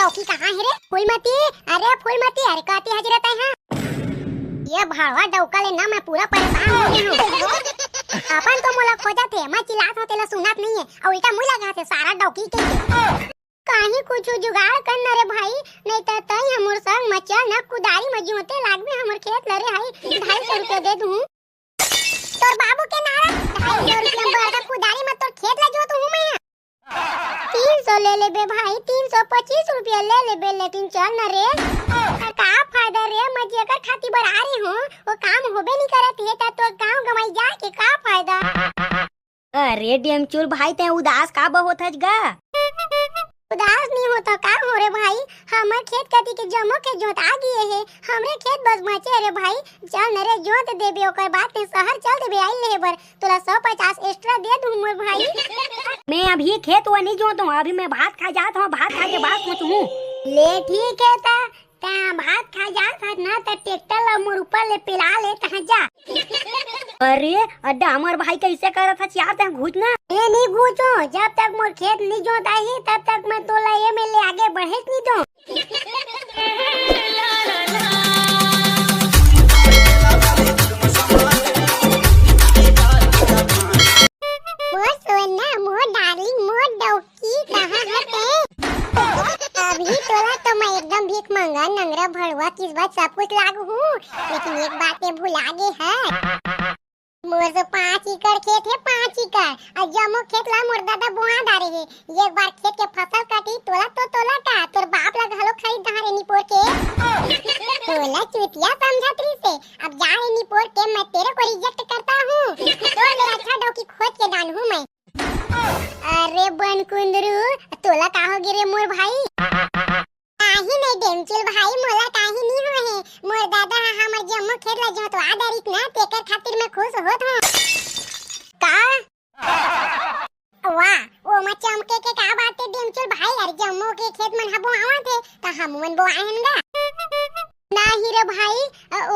डौकी कहाँ है रे? फूलमती, अरे फूलमती, अरे कहती हजरत है हाँ। ये भाड़वा डौका ले ना मैं पूरा परेशान हो गई हूँ। अपन तो मोला खोजा थे, मैं चिल्लात होते ला सुनात नहीं है और उल्टा मुँह लगा थे सारा डौकी के कहीं कुछ जुगाड़ कर न रे भाई, नहीं तो तई हमर संग मचा न कुदारी में जोते लागबे हमर खेत लरे हाई 250 रुपया दे दूं तोर बाबू के नारा 250 रुपया बड़ा कुदारी में तोर खेत ला जोत हूं मैं 300 ले लेबे भाई, 325 रुपया ले लेबे, लेकिन चल न रे का फायदा रे, मैं जेकर खाती बर आ रही हूं वो काम होबे नहीं करत है त तो गांव गमाई जा के का फायदा। अरे डेमचुल भाई ते उदास का बहुत हज गा? उदास नहीं होता का हो रे भाई, हमर खेत कती के जमो के जोत आ गए है, हमरे खेत बस बचे रे भाई, चल न रे जोत देबे ओकर बाद ते शहर चल देबे आई ले बर तोला 150 एक्स्ट्रा दे दूं मोर भाई। मैं अभी खेत वो नहीं जोतूं, अभी मैं भात खा जात हूं, भात खा के बाद सोचूं। ले ठीक है ता भात खा जात हत ना त ट्रैक्टर ला मोर ऊपर ले पिला ले तहां जा। अरे अड्डा हमर भाई कैसे करत हच यार, ते घुस ना ए नहीं घुसो, जब तक मोर खेत नहीं जोता ही तब तक मैं तोला ये में ले आगे बढ़े नहीं दो। मोर सोना, मोर डार्लिंग, मोर डौकी कहाँ हते? अभी तोला तो मैं एकदम भीख मंगा नंगरा भड़वा किस बात सब कुछ लागू हूँ, लेकिन एक बात ये भुला गए है, मोर तो 5 एकड़ खेत है, 5 एकड़ और जमो खेत ला मोर दादा बुआ डारे है, एक बार खेत के फसल काटी तोला तो तोला का तोर बाप ला घलो खाई धारे निपोर के तोला चुतिया समझत रही से, अब जा रे निपोर के मैं तेरे को रिजेक्ट करता हूँ, तो ले अच्छा डौकी खोज के डाल हूँ मैं। अरे बन कुंदरू तोला का हो गिरे मोर भाई? काहे नहीं डेमचुल भाई, मोला काहे नहीं हो है, मोर दादा हमर जम्मो खेत ला जोतवा दरिक ना तेकर खातिर मैं खुश होत हूं का। वाह ओ मा चमके के का बात है डेमचुल भाई, यार जम्मो के खेत मन हबो आवत है त हमन बो आएनगा नाही रे भाई,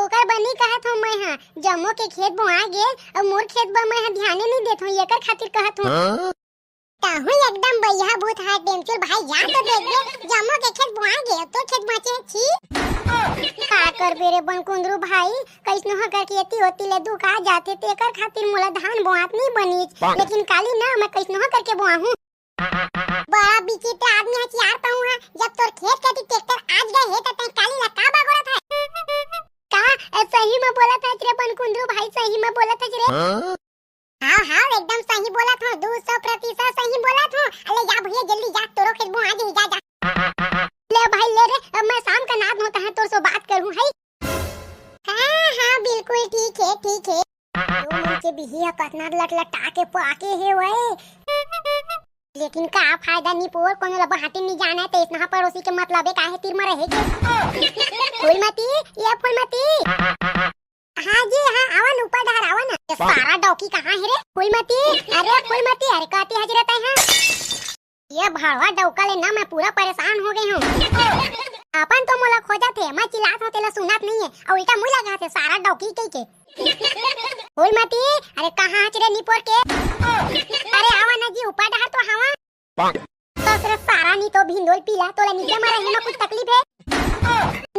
ओकर बनी कहत हूं मैं हां जम्मो के खेत बो आ गे और मोर खेत बा मैं ध्यान नहीं देत हूं एकर खातिर कहत हूं ताहू एकदम बढ़िया भूत है डेमचुल भाई, या तो देख दे जम्मो के खेत बुआ गए तो खेत बचे छी का कर बेरे बन कुंदरू भाई, कैसनो ह कर खेती होती ले दुखा जाते तेकर खातिर मोला धान बोआत नहीं बनी, लेकिन काली ना मैं कैसनो ह करके बोआ हूं। बड़ा विचित्र आदमी है यार कहूं है, जब तोर खेत कती ट्रैक्टर आज गए है त तै काली ला का बागोरत है का? सही में बोला था रे बन कुंदरू भाई, सही में बोला था रे। हाँ हाँ एकदम सही बोला था, 200% सही बोला था। अरे जा भैया जल्दी जा, तोरो खेत बुआ दे, जा जा ले भाई ले रे, अब मैं शाम का नाद होता है तोर से बात करूं है। हाँ हाँ बिल्कुल ठीक है ठीक है, तो मुझे बिहिया कतना लटलटा के पाके है वही, लेकिन का फायदा नहीं पोर कोनो ला बहाटे नहीं जाना है तो इतना पड़ोसी के मतलब है काहे तीर में रहेगे। फूलमती, ये फूलमती, हाँ जी हाँ आवन ऊपर डहर आवन, सारा डौकी कहाँ है रे? फूलमती, अरे फूलमती, अरे कहती हजरत है हाँ। ये भाड़वा डौका ले ना मैं पूरा परेशान हो गई हूँ। अपन तो मोला खोजा थे, मैं चिल्लात होते ला सुनात नहीं है और उल्टा मुँह लगा थे सारा डौकी के फूलमती, अरे कहाँ हच रे निपोर के? अरे आवन जी ऊपर डहर तो हवा तो सिर्फ सारा नहीं तो भिंडोल पीला तोला नीचे मारा है ना, कुछ तकलीफ है?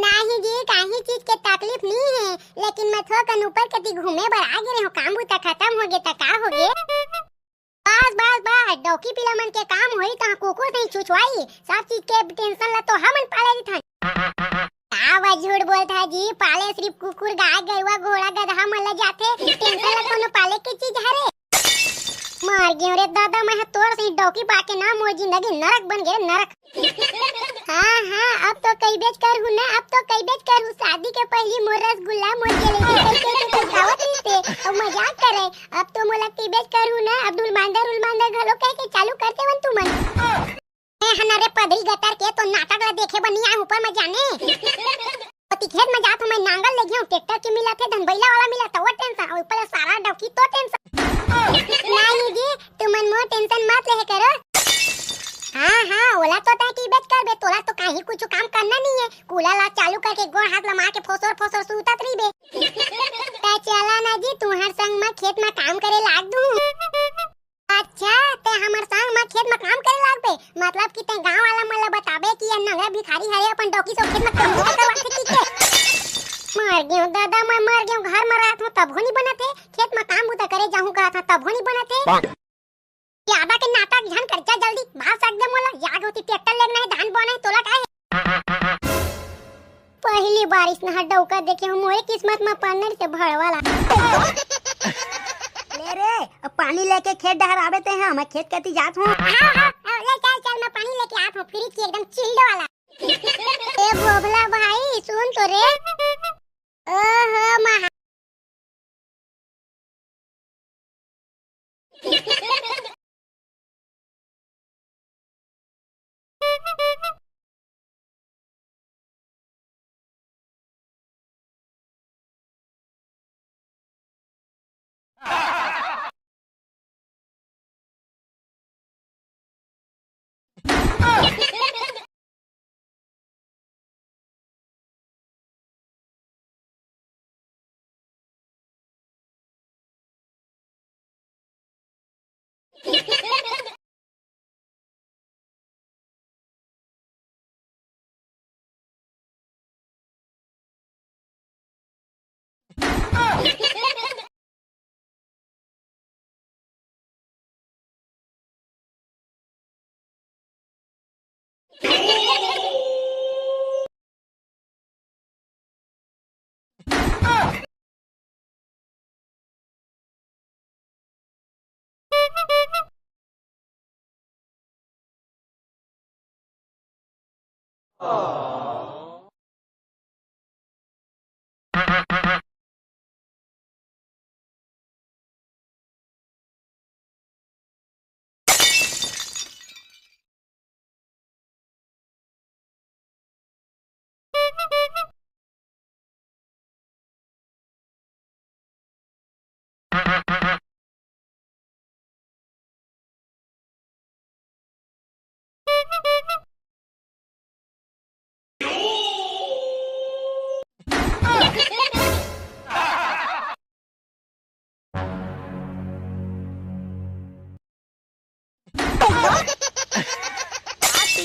नहीं जी काहे चीज के तकलीफ नहीं है, लेकिन मैं थोड़ा ऊपर कती घूमे बर आ गए हो, काम बुता खत्म हो गए त का हो गए? बस बस बस डौकी पीला मन के काम होई त कुकुर नहीं छुछवाई, सब चीज के टेंशन ला तो हमन पाले दी थन। का झूठ बोलता जी, पाले सिर्फ कुकुर गाय गरुआ घोड़ा गधा मन ला जाते, टेंशन ला कोनो पाले की चीज है रे? मार गयो रे दादा, मैं तोर से डौकी पाके ना मोर जिंदगी नरक बन गए नरक। हाँ हाँ अब तो कई बेच कर हूँ ना, अब तो कई बेच कर हूँ, शादी के पहली मोर रसगुल्ला मोर जलेबी कैसे खावत रही और मजाक करे, अब तो मोला ती बेच कर हूँ ना, अब्दुल मांदर घलो कह के चालू करते वन तू मन मैं हनारे पदरी गटर के तो नाटक ला देखे बनिया ऊपर में जाने पति खेत में जात हूँ मैं, नांगल ले गया ट्रैक्टर के मिला थे धनबैला वाला मिला तो वो टेंशन और ऊपर सारा डौकी तो टेंशन। नहीं जी तुमन मोर टेंशन मत ले करो। हाँ हाँ ओला तो ता की बेच कर बे, तोला तो काहे कुछ काम करना नहीं है, कूला ला चालू करके गोड़ हाथ ला मार के फोसर सूतत रही बे। ता चला ना जी तुहार संग मैं खेत में काम करे लाग दूं। अच्छा ते हमर संग मैं खेत में काम करे लाग बे, मतलब कि ते गांव वाला मला बताबे कि ये नंगरा भिखारी हरे अपन डॉकी से खेत में काम करवाते की के मर गयो दादा मैं मर गयो घर में रहत हूं तब हो नहीं बनते खेत में काम बुता करे जाहूं का था तब हो नहीं बनते यादा के नाटक झन कर जा जल्दी भाग सक दे मोला याद होती ट्रैक्टर लेना है धान बोना है तोला काहे पहली बारिश न हडौका देखे हम मोरे किस्मत में पन्ने से भड़वाला ले रे अब पानी लेके खेत डहर आवे ते हैं मैं खेत कती जात हूं। हां ले चल चल मैं पानी लेके आत हूं फ्रिज की एकदम चिल्ड वाला ए बोबला भाई सुन तो रे ओहो महा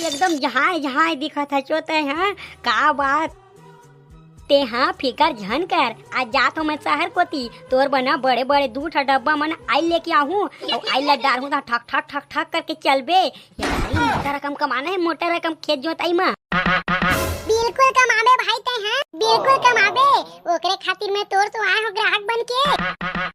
एकदम जहाँ जहाँ दिखत है चोते हैं का बात ते हाँ फिकर झन कर आज जात हूँ मैं शहर कोती तोर बना बड़े बड़े दूठ डब्बा मन आई लेके आहूँ और आई ला डाल हूँ ठक ठक ठक ठक करके चलबे यारी मोटा रकम कमाना है मोटा रकम खेत जोताई में बिल्कुल कमाबे भाई ते हैं बिल्कुल कमाबे ओकरे खातिर मैं तोर तो आए हो ग्राहक बन के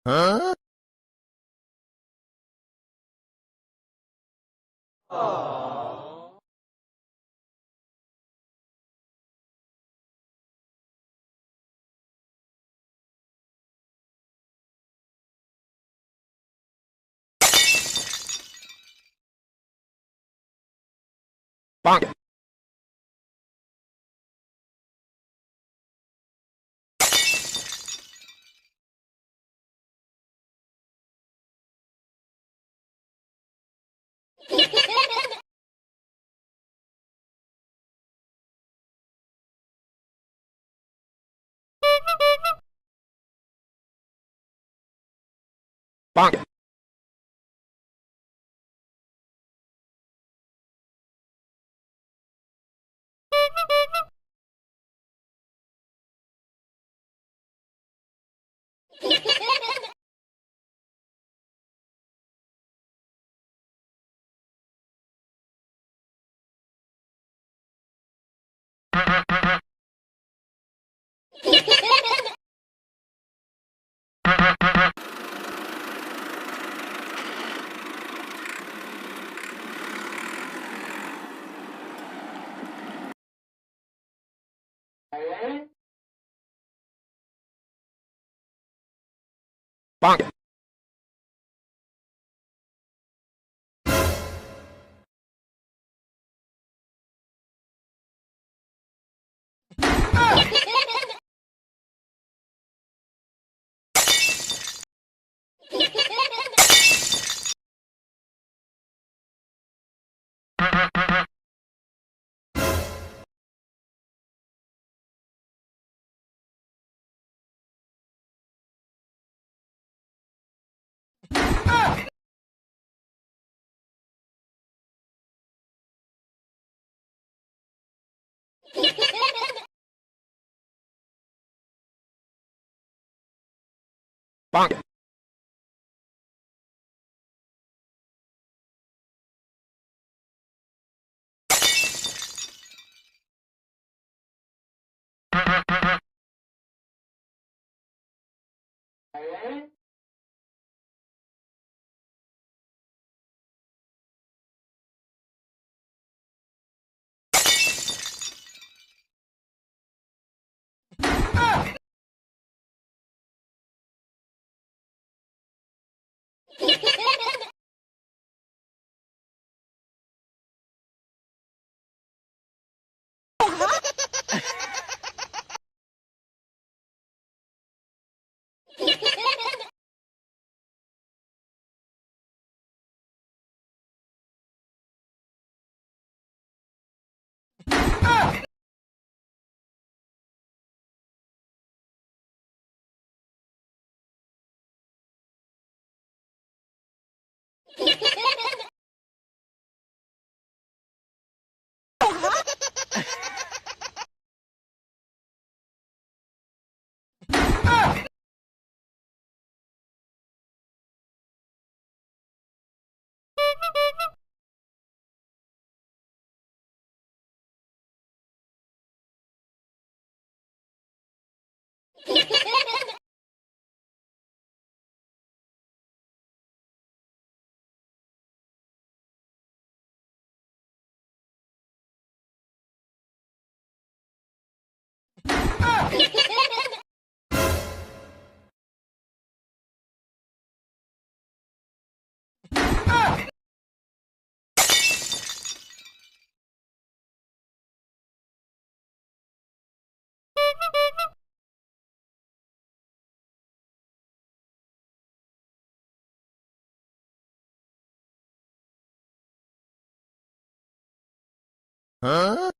Huh? Bonk. Bonk. Bonk. Bonk. Huh?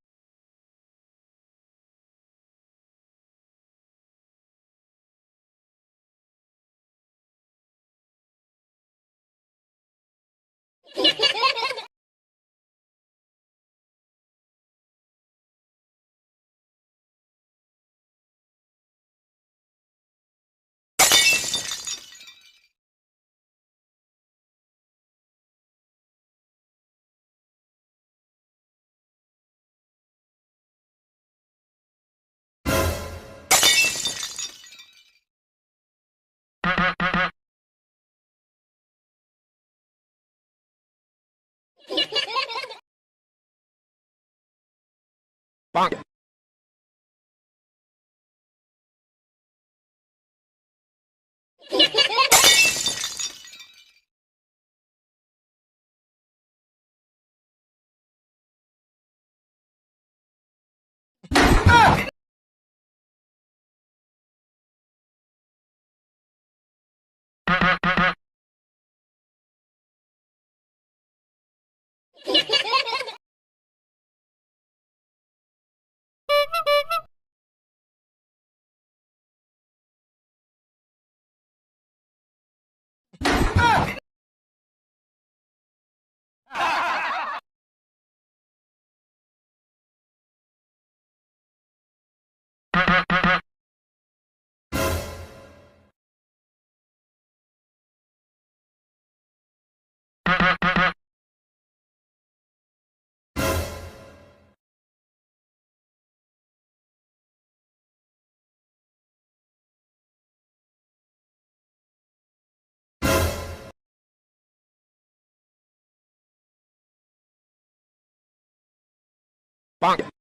Bonk. Bonk.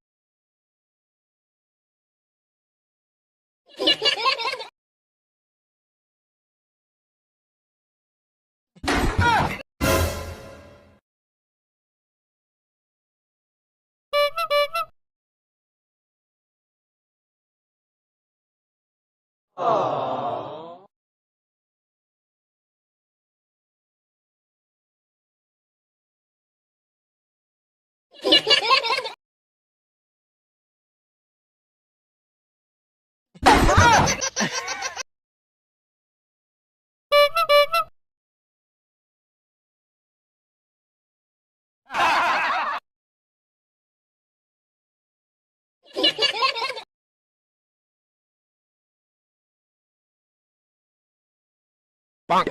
Bonk.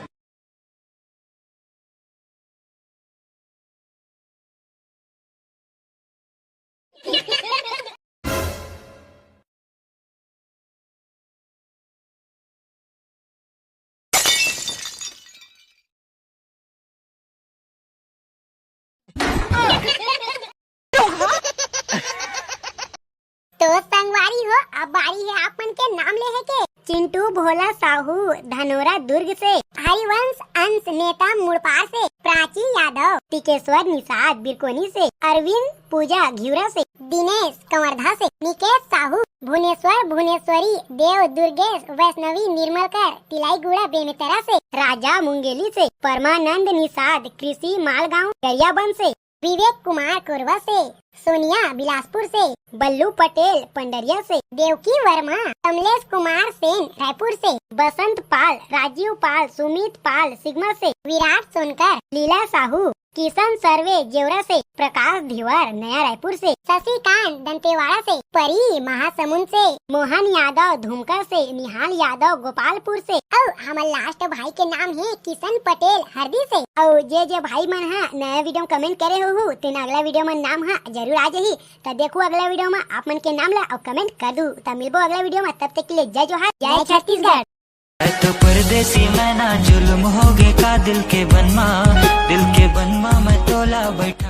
तो संगवारी हो, अब बारी है आप मन के नाम ले है के चिंटू भोला साहू धनोरा दुर्ग से, हरिवंश अंश नेता मुड़पार से, प्राची यादव टिकेश्वर निषाद बिरकोनी से, अरविंद पूजा घिउरा से, दिनेश कंवरधा से, निकेश साहू भुवनेश्वर भुवनेश्वरी देव दुर्गेश वैष्णवी निर्मलकर तिलाईगुड़ा बेमेतरा से, राजा मुंगेली से, परमानंद निषाद कृषि मालगांव गरियाबंद से, विवेक कुमार कोरबा से, सोनिया बिलासपुर से, बल्लू पटेल पंडरिया से, देवकी वर्मा कमलेश कुमार सेन रायपुर से, बसंत पाल राजीव पाल सुमित पाल सिग्मा से, विराट सोनकर लीला साहू किशन सर्वे जेवरा से, प्रकाश धिवर नया रायपुर से, शशिकांत दंतेवाड़ा से, परी महासमुंद से, मोहन यादव धूमकर से, निहाल यादव गोपालपुर से, और हमारे लास्ट भाई के नाम है किशन पटेल हरदी से। और जे भाई मन है नया वीडियो कमेंट करे हो तेना अगला वीडियो में नाम है जरूर आ जाही। तो देखो अगला वीडियो में आप मन के नाम ला और कमेंट कर दू। तो मिलबो अगला वीडियो में, तब तक के लिए जय जोहार, जय छत्तीसगढ़। तो परदेसी मैं ना जुल्म हो गए का दिल के बनवा में तोला बैठा।